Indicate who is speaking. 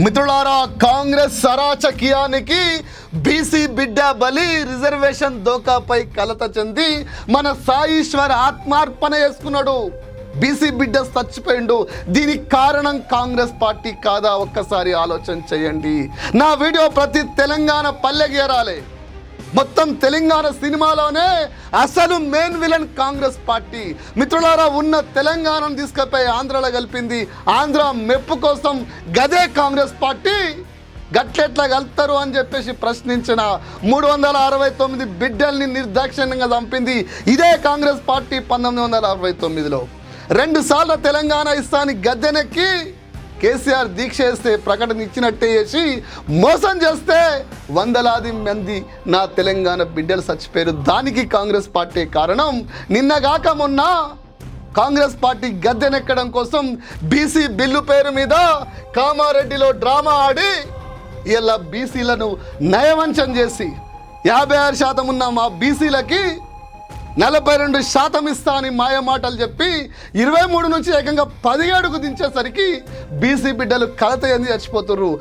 Speaker 1: మిత్రులారా, కాంగ్రెస్ అరాచకీయానికి బీసీ బిడ్డ బలి, రిజర్వేషన్ దోకాపై కలత చెంది మన సాయీశ్వర్ ఆత్మార్పణ చేసుకున్నాడు. బీసీ బిడ్డ చచ్చిపోయిండు. దీనికి కారణం కాంగ్రెస్ పార్టీ కాదా? ఒక్కసారి ఆలోచన చేయండి. నా వీడియో ప్రతి తెలంగాణ పల్లెకి ఏరాలి. మొత్తం తెలంగాణ సినిమాలోనే అసలు మెయిన్ విలన్ కాంగ్రెస్ పార్టీ. మిత్రులారా, ఉన్న తెలంగాణను తీసుకుపోయి ఆంధ్రలో కలిపింది. ఆంధ్ర మెప్పు కోసం గదే కాంగ్రెస్ పార్టీ గట్లెట్లా కలుపుతారు అని చెప్పేసి ప్రశ్నించిన 369 బిడ్డల్ని నిర్దాక్షిణ్యంగా చంపింది ఇదే కాంగ్రెస్ పార్టీ. 1969లో 2 సార్లు తెలంగాణ ఇస్తాని గద్దెనెక్కి కేసీఆర్ దీక్ష చేస్తే ప్రకటన ఇచ్చినట్టే చేసి మోసం చేస్తే వందలాది మంది నా తెలంగాణ బిడ్డలు చచ్చిపోయారు. దానికి కాంగ్రెస్ పార్టీ కారణం. నిన్నగాక మొన్న కాంగ్రెస్ పార్టీ గద్దెనెక్కడం కోసం బీసీ బిల్లు పేరు మీద కామారెడ్డిలో డ్రామా ఆడి ఇలా బీసీలను నయవంచం చేసి 56% ఉన్న మా బీసీలకి 42% ఇస్తా అని మాయమాటలు చెప్పి 23 నుంచి ఏకంగా 17కు దించేసరికి బీసీ బిడ్డలు కలత ఎంది చచ్చిపోతున్నారు.